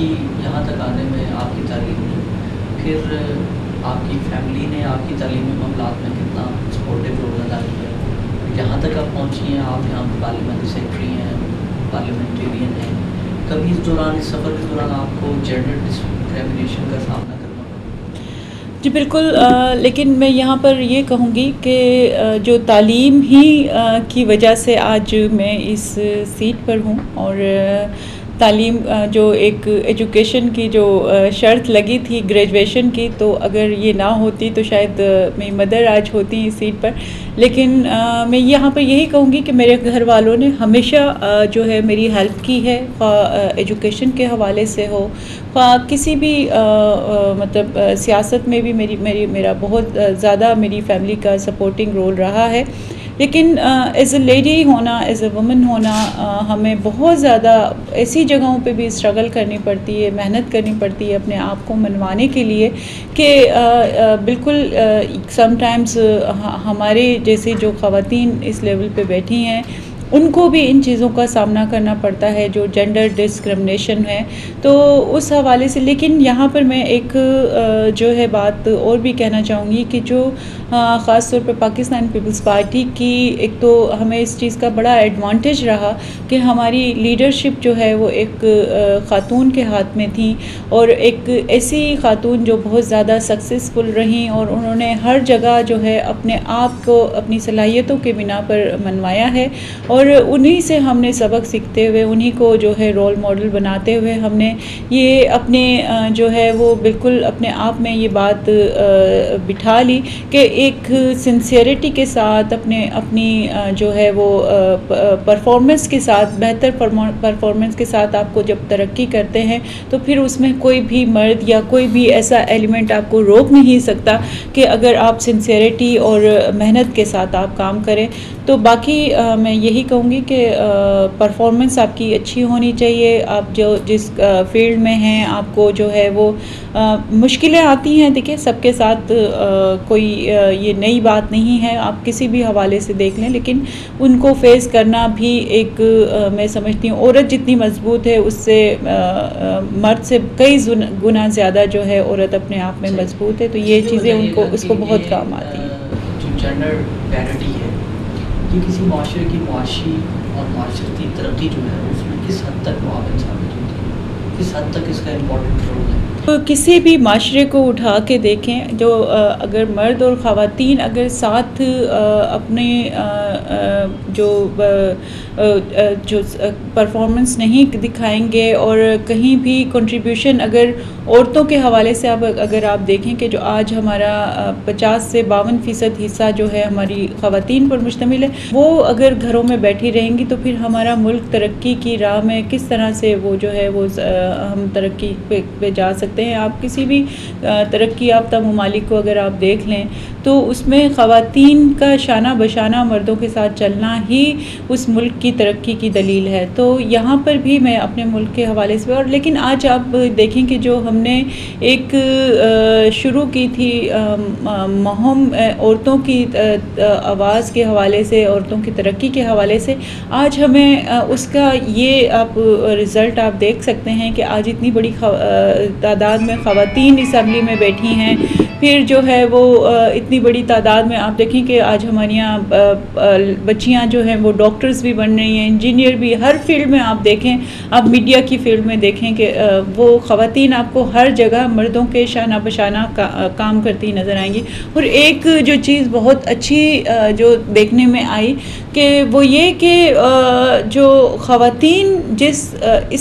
आपकी यहाँ तक आने में आपकी तालीम ने, फिर आपकी फैमिली ने आपकी तालीमी मामलात में कितना सपोर्टिव रोल अदा किया? यहाँ तक आप पहुँची हैं, आप यहाँ पर पार्लियामेंट्री सेक्रेटरी हैं, पार्लियामेंटेरियन हैं, कभी इस दौरान, इस सफ़र के दौरान आपको जेंडर डिस्क्रिमिनेशन का सामना करना पड़ा? जी बिल्कुल, लेकिन मैं यहाँ पर ये कहूँगी कि जो तालीम ही की वजह से आज मैं इस सीट पर हूँ, और तालीम जो एक एजुकेशन की जो शर्त लगी थी ग्रेजुएशन की, तो अगर ये ना होती तो शायद मेरी मदर आज होती इस सीट पर। लेकिन मैं यहाँ पर यही कहूँगी कि मेरे घर वालों ने हमेशा जो है मेरी हेल्प की है, एजुकेशन के हवाले से हो, किसी भी मतलब सियासत में भी मेरा बहुत ज़्यादा मेरी फैमिली का सपोर्टिंग रोल रहा है। लेकिन एज़ अ लेडी होना, एज़ अ वुमन होना, हमें बहुत ज़्यादा ऐसी जगहों पे भी स्ट्रगल करनी पड़ती है, मेहनत करनी पड़ती है अपने आप को मनवाने के लिए कि बिल्कुल समटाइम्स हमारे जैसे जो ख़वातीन इस लेवल पे बैठी हैं उनको भी इन चीज़ों का सामना करना पड़ता है, जो जेंडर डिस्क्रिमिनेशन है। तो उस हवाले से, लेकिन यहाँ पर मैं एक जो है बात और भी कहना चाहूँगी कि जो ख़ास तौर पर पाकिस्तान पीपल्स पार्टी की, एक तो हमें इस चीज़ का बड़ा एडवांटेज रहा कि हमारी लीडरशिप जो है वो एक ख़ातून के हाथ में थी, और एक ऐसी ख़ातून जो बहुत ज़्यादा सक्सेसफुल रहीं, और उन्होंने हर जगह जो है अपने आप को अपनी सलाहियतों के बिना पर मनवाया है, और उन्हीं से हमने सबक सीखते हुए, उन्हीं को जो है रोल मॉडल बनाते हुए हमने ये अपने जो है वो बिल्कुल अपने आप में ये बात बिठा ली कि एक सिंसियरिटी के साथ अपनी जो है वो परफॉर्मेंस के साथ, बेहतर परफॉर्मेंस के साथ आपको जब तरक्की करते हैं तो फिर उसमें कोई भी मर्द या कोई भी ऐसा एलिमेंट आपको रोक नहीं सकता कि अगर आप सिंसियरिटी और मेहनत के साथ आप काम करें। तो बाकी मैं यही कहूँगी कि परफॉर्मेंस आपकी अच्छी होनी चाहिए। आप जो जिस फील्ड में हैं, आपको जो है वो मुश्किलें आती हैं, देखिए सबके साथ कोई ये नई बात नहीं है, आप किसी भी हवाले से देख लें, लेकिन उनको फेस करना भी एक मैं समझती हूँ औरत जितनी मजबूत है उससे मर्द से कई गुना ज़्यादा जो है औरत अपने आप में मजबूत है। तो ये चीज़ें उनको उसको बहुत काम आती हैं। जो जेंडर पैरिटी है, ये किसी माशरे की मुआशी और माशरती तरक्की जो है उसमें किस हद तक मुआविन साबित होती है, किस हद तक इसका इम्पोर्टेंट रोल है? तो किसी भी माशरे को उठा के देखें, जो अगर मर्द और ख़वातीन अगर साथ अपने जो परफॉर्मेंस नहीं दिखाएंगे, और कहीं भी कंट्रीब्यूशन अगर औरतों के हवाले से अगर आप देखें कि जो आज हमारा 50 से 52% हिस्सा जो है हमारी ख़वातीन पर मुश्तमिल है, वो अगर घरों में बैठी रहेंगी तो फिर हमारा मुल्क तरक्की की राह में किस तरह से वो जो है वो हम तरक्की पे जा सकते हैं। आप किसी भी तरक्की याफ्ता ममालिक को अगर आप देख लें तो उसमें ख़वातीन का शाना बशाना मर्दों के साथ चलना ही उस मुल्क की तरक्की की दलील है। तो यहाँ पर भी मैं अपने मुल्क के हवाले से, और लेकिन आज आप देखें कि जो हमने एक शुरू की थी मुहिम औरतों की आवाज़ के हवाले से, औरतों की तरक्की के हवाले से, आज हमें उसका ये आप रिज़ल्ट आप देख सकते हैं कि आज इतनी बड़ी तादाद में ख़वातीन असम्बली में बैठी हैं। फिर जो है वो इतनी बड़ी तादाद में आप देखें कि आज हमारे यहाँ बच्चियाँ जो हैं वो डॉक्टर्स भी बन रही हैं, इंजीनियर भी, हर फील्ड में आप देखें, आप मीडिया की फील्ड में देखें कि वो ख़वातीन आपको हर जगह मर्दों के शाना बशाना काम करती नज़र आएंगी। और एक जो चीज़ बहुत अच्छी जो देखने में आई कि वो ये कि जो ख़वातीन जिस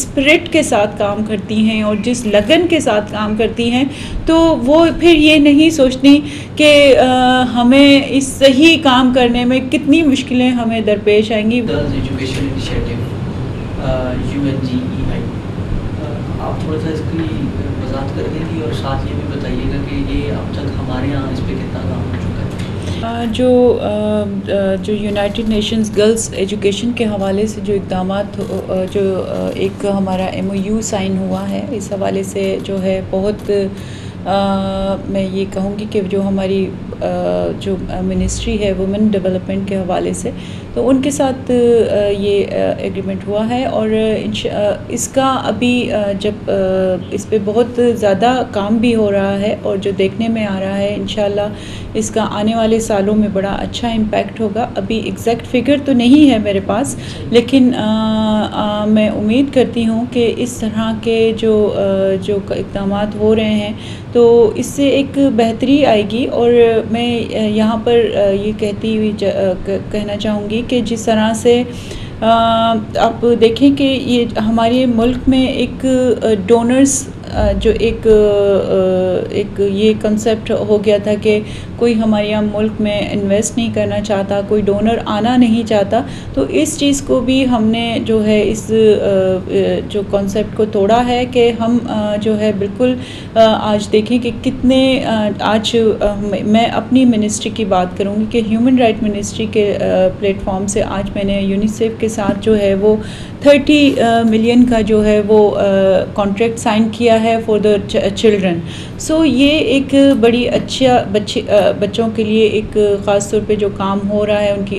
स्पिरिट के साथ काम करती हैं और जिस लगन के साथ काम करती हैं, तो वो फिर ये नहीं सोचती कि हमें इस सही काम करने में कितनी मुश्किलें हमें दरपेश आएंगी। एजुकेशन इनिशिएटिव UNGEI, आप थोड़ा सा इसकी वजाहत कर देंगी और साथ ये भी बताइएगा कि ये अब तक हमारे यहाँ इस पर कितना काम हो चुका है? जो यूनाइटेड नेशंस गर्ल्स एजुकेशन के हवाले से जो इक़दामात, जो एक हमारा MOU साइन हुआ है, इस हवाले से जो है बहुत मैं ये कहूँगी कि जो हमारी जो मिनिस्ट्री है वुमेन डेवलपमेंट के हवाले से, तो उनके साथ ये एग्रीमेंट हुआ है। और इसका अभी जब इस पे बहुत ज़्यादा काम भी हो रहा है और जो देखने में आ रहा है इंशाल्लाह इसका आने वाले सालों में बड़ा अच्छा इम्पैक्ट होगा। अभी एग्जैक्ट फिगर तो नहीं है मेरे पास, लेकिन मैं उम्मीद करती हूँ कि इस तरह के जो इक़दाम हो रहे हैं तो इससे एक बेहतरी आएगी। और मैं यहाँ पर ये कहना चाहूँगी कि जिस तरह से आप देखें कि ये हमारे मुल्क में एक डोनर्स जो एक ये कंसेप्ट हो गया था कि कोई हमारे यहाँ मुल्क में इन्वेस्ट नहीं करना चाहता, कोई डोनर आना नहीं चाहता। तो इस चीज़ को भी हमने जो है इस जो कॉन्सेप्ट को तोड़ा है कि हम जो है बिल्कुल आज देखें कि कितने आज मैं अपनी मिनिस्ट्री की बात करूँगी कि ह्यूमन राइट मिनिस्ट्री के प्लेटफॉर्म से आज मैंने यूनिसेफ के साथ जो है वो 30 मिलियन का जो है वो कॉन्ट्रैक्ट साइन किया है फॉर द चिल्ड्रन। सो ये एक बड़ी अच्छा बच्चों के लिए एक ख़ास तौर पे जो काम हो रहा है उनकी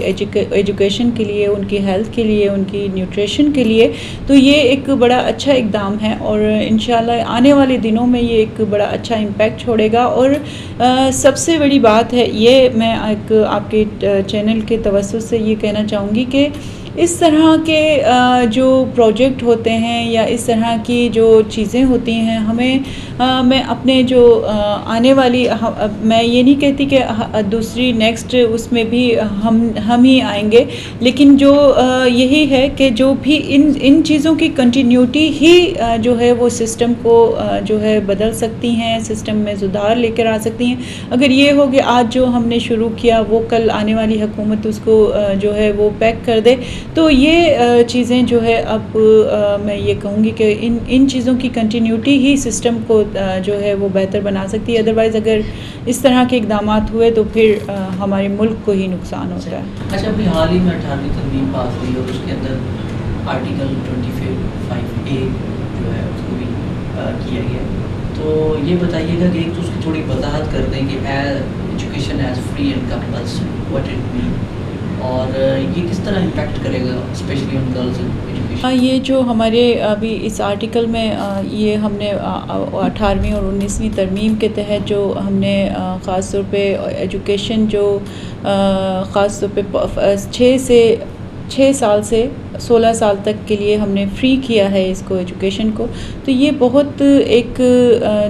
एजुकेशन के लिए, उनकी हेल्थ के लिए, उनकी न्यूट्रिशन के लिए, तो ये एक बड़ा अच्छा इक़दाम है और इंशाल्लाह आने वाले दिनों में ये एक बड़ा अच्छा इम्पैक्ट छोड़ेगा। और सबसे बड़ी बात है ये, मैं एक आपके चैनल के तवज्जुह से ये कहना चाहूँगी कि इस तरह के जो प्रोजेक्ट होते हैं या इस तरह की जो चीज़ें होती हैं हमें मैं अपने जो आने वाली मैं ये नहीं कहती कि दूसरी नेक्स्ट उसमें भी हम ही आएंगे, लेकिन जो यही है कि जो भी इन चीज़ों की कंटिन्यूटी ही जो है वो सिस्टम को जो है बदल सकती हैं, सिस्टम में सुधार लेकर आ सकती हैं। अगर ये हो कि आज जो हमने शुरू किया वो कल आने वाली हुकूमत उसको जो है वो पैक कर दे, तो ये चीज़ें जो है अब मैं ये कहूँगी कि इन चीज़ों की कंटिन्यूटी ही सिस्टम को जो है वो बेहतर बना सकती है। अदरवाइज़ अगर इस तरह के इक़दाम हुए तो फिर हमारे मुल्क को ही नुकसान होता है। अच्छा, अभी हाल ही में 18वीं तरमीम पास हुई और उसके अंदर आर्टिकल 25A जो है उसको भी किया गया। तो ये बताइएगा कि एक तो उसकी थोड़ी वजाहत कर दें कि education as free and compulsory, what it mean, और ये किस तरह इम्पैक्ट करेगा स्पेशली ऑन गर्ल्स एजुकेशन। ये जो हमारे अभी इस आर्टिकल में ये हमने 18वीं और 19वीं तरमीम के तहत जो हमने ख़ास तौर पे एजुकेशन जो ख़ास तौर पे 6 साल से 16 साल तक के लिए हमने फ्री किया है इसको एजुकेशन को। तो ये बहुत एक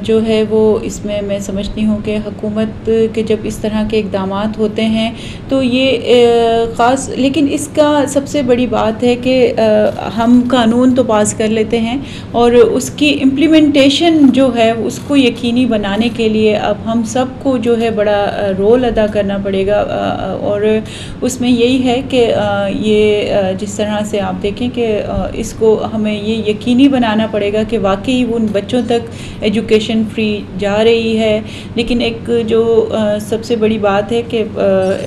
जो है वो इसमें मैं समझती हूँ कि हुकूमत के जब इस तरह के इक़दाम होते हैं तो ये ख़ास, लेकिन इसका सबसे बड़ी बात है कि हम कानून तो पास कर लेते हैं और उसकी इम्प्लीमेंटेशन जो है उसको यकीनी बनाने के लिए अब हम सबको जो है बड़ा रोल अदा करना पड़ेगा। और उसमें यही है कि ये जिस तरह से आप देखें कि इसको हमें ये यकीनी बनाना पड़ेगा कि वाकई उन बच्चों तक एजुकेशन फ्री जा रही है। लेकिन एक जो सबसे बड़ी बात है कि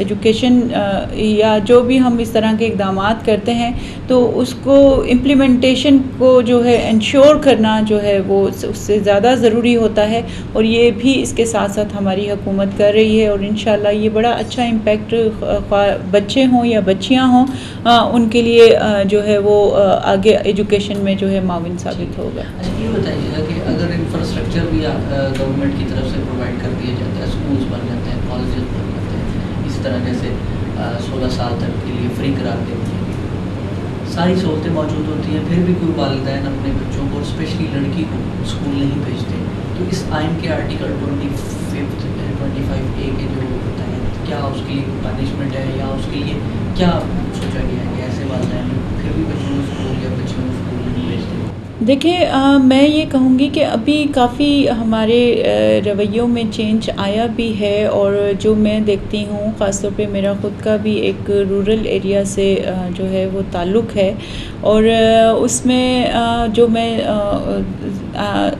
एजुकेशन या जो भी हम इस तरह के इक़दाम करते हैं तो उसको इम्प्लीमेंटेशन को जो है इंश्योर करना जो है वो उससे ज़्यादा ज़रूरी होता है और ये भी इसके साथ साथ हमारी हुकूमत कर रही है। और इंशाल्लाह ये बड़ा अच्छा इम्पैक्ट बच्चे हों या बच्चियाँ हों उनके लिए जो है वो आगे एजुकेशन में जो है माविन साबित होगा। अच्छा, ये बताइएगा कि अगर इंफ्रास्ट्रक्चर भी गवर्नमेंट की तरफ से प्रोवाइड कर दिया जाता है, स्कूल्स बन जाते हैं, कॉलेजेस बन जाते हैं, इस तरह जैसे 16 साल तक के लिए फ्री करार देते हैं, सारी सहूलतें मौजूद होती हैं, फिर भी कोई वालिदैन अपने बच्चों को स्पेशली लड़की को स्कूल नहीं भेजते, तो इस आइन के आर्टिकल 25A के जो होता है क्या उसके लिए पनिशमेंट है या उसके लिए क्या सोचा गया है कि ऐसे वालिदैन फिर भी बच्चों को स्कूल या बच्चों को स्कूल नहीं भेजते? देखिए मैं ये कहूँगी कि अभी काफ़ी हमारे रवैयों में चेंज आया भी है और जो मैं देखती हूँ ख़ास तौर पे मेरा ख़ुद का भी एक रूरल एरिया से जो है वो ताल्लुक़ है और उसमें जो मैं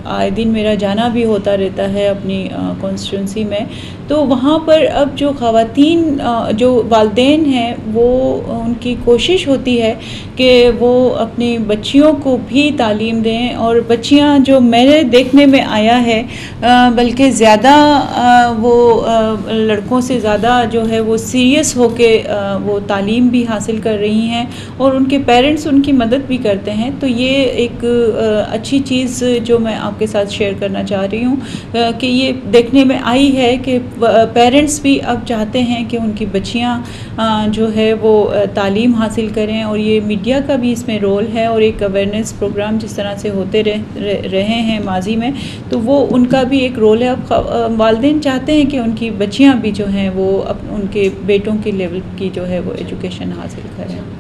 आए दिन मेरा जाना भी होता रहता है अपनी कॉन्स्टिट्यूंसी में, तो वहाँ पर अब जो ख़वातीन जो वालिदैन हैं वो उनकी कोशिश होती है कि वो अपनी बच्चियों को भी तालीम तालीम दें। और बच्चियां जो मेरे देखने में आया है बल्कि ज़्यादा वो लड़कों से ज़्यादा जो है वो सीरियस होके वो तालीम भी हासिल कर रही हैं और उनके पेरेंट्स उनकी मदद भी करते हैं। तो ये एक अच्छी चीज़ जो मैं आपके साथ शेयर करना चाह रही हूँ कि ये देखने में आई है कि पेरेंट्स भी अब चाहते हैं कि उनकी बच्चियाँ जो है वो तालीम हासिल करें। और ये मीडिया का भी इसमें रोल है और एक अवेयरनेस प्रोग्राम जिस तरह से होते रहे हैं माजी में, तो वो उनका भी एक रोल है। अब वालिदैन चाहते हैं कि उनकी बच्चियाँ भी जो हैं वो उनके बेटों के लेवल की जो है वो एजुकेशन हासिल करें।